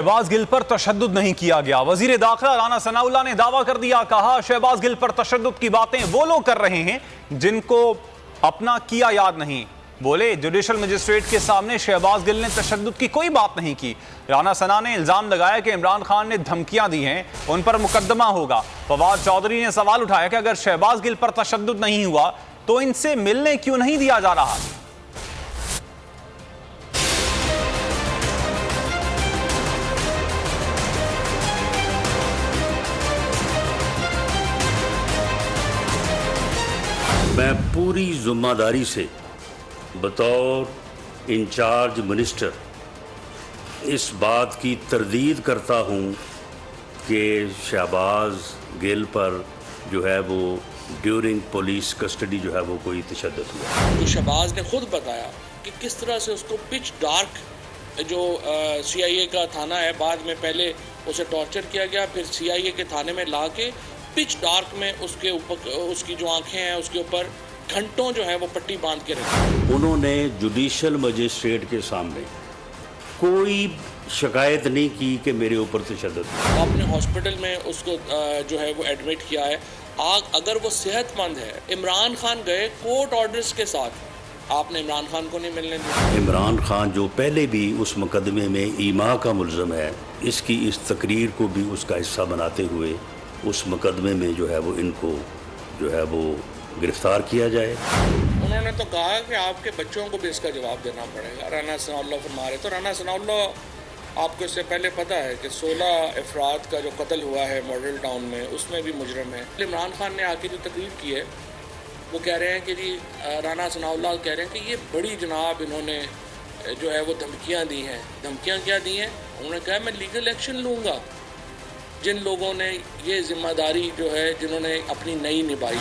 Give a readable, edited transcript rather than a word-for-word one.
शहबाज गिल पर तशद्दुद नहीं किया गया। वजीर दाखिला राना सनाउल्लाह ने दावा कर दिया, कहा शहबाज गिल पर तशद्दुद की बातें वो लोग कर रहे हैं जिनको अपना किया याद नहीं। बोले जुडिशल मजिस्ट्रेट के सामने शहबाज गिल ने तशद्दुद की कोई बात नहीं की। राना सना ने इल्जाम लगाया कि इमरान खान ने धमकियां दी हैं, उन पर मुकदमा होगा। फवाद चौधरी ने सवाल उठाया कि अगर शहबाज गिल पर तशद्दुद नहीं हुआ तो इनसे मिलने क्यों नहीं दिया जा रहा। मैं पूरी जिम्मेदारी से बतौर इंचार्ज मिनिस्टर इस बात की तरदीद करता हूँ कि शहबाज गिल पर जो है वो ड्यूरिंग पुलिस कस्टडी जो है वो कोई तशद्दुद हुआ। तो शहबाज ने खुद बताया कि किस तरह से उसको पिच डार्क जो CIA का थाना है, बाद में पहले उसे टॉर्चर किया गया, फिर CIA के थाने में ला के पिच डार्क में उसके ऊपर उसकी जो आंखें हैं उसके ऊपर घंटों जो है वो पट्टी बांध के रखी। उन्होंने जुडिशल मजिस्ट्रेट के सामने कोई शिकायत नहीं की कि मेरे ऊपर तशद्दुद हुआ। आपने हॉस्पिटल में उसको जो है वो एडमिट किया है। अगर वो सेहतमंद है, इमरान खान गए कोर्ट ऑर्डर्स के साथ, आपने इमरान खान को नहीं मिलने दिया। इमरान खान जो पहले भी उस मुकदमे में ईमा का मुल्ज़म है, इसकी इस तकरीर को भी उसका हिस्सा बनाते हुए उस मुकदमे में जो है वो इनको जो है वो गिरफ्तार किया जाए। उन्होंने तो कहा कि आपके बच्चों को भी इसका जवाब देना पड़ेगा। राना सनाउल्लाह फरमा रहे, तो राना सनाउल्लाह आपको इससे पहले पता है कि 16 अफराद का जो कत्ल हुआ है मॉडल टाउन में, उसमें भी मुजरम है। इमरान खान ने आके जो तकरीर की है वो कह रहे हैं कि जी राना सनाउल्लाह कह रहे हैं कि ये बड़ी जनाब इन्होंने जो है वो धमकियाँ दी हैं। धमकियाँ क्या दी हैं? उन्होंने कहा मैं लीगल एक्शन लूँगा जिन लोगों ने ये जिम्मेदारी जो है जिन्होंने अपनी नहीं निभाई।